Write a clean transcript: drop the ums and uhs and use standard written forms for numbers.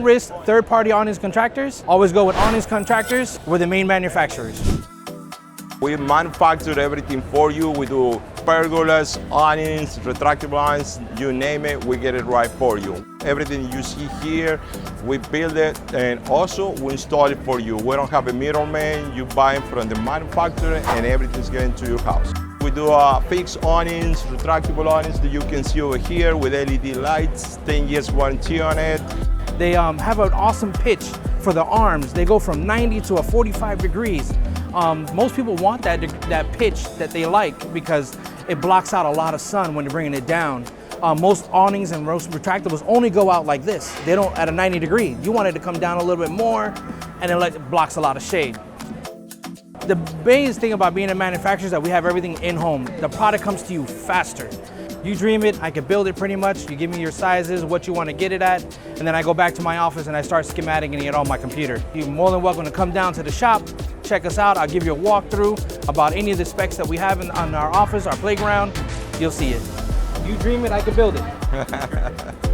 Don't risk third-party awnings contractors. Always go with Awnings Contractors. We're the main manufacturers. We manufacture everything for you. We do pergolas, awnings, retractable awnings, you name it, we get it right for you. Everything you see here, we build it and also we install it for you. We don't have a middleman. You buy it from the manufacturer and everything's getting to your house. We do fixed awnings, retractable awnings that you can see over here with LED lights, 10 years warranty on it. They have an awesome pitch for the arms. They go from 90 to a 45 degrees. Most people want that pitch that they like because it blocks out a lot of sun when you're bringing it down. Most awnings and most retractables only go out like this. They don't at a 90 degree. You want it to come down a little bit more and it blocks a lot of shade. The biggest thing about being a manufacturer is that we have everything in-home. The product comes to you faster. You dream it, I can build it pretty much. You give me your sizes, what you want to get it at, and then I go back to my office and I start schematicking it on my computer. You're more than welcome to come down to the shop, check us out. I'll give you a walkthrough about any of the specs that we have on our office, our playground. You'll see it. You dream it, I can build it.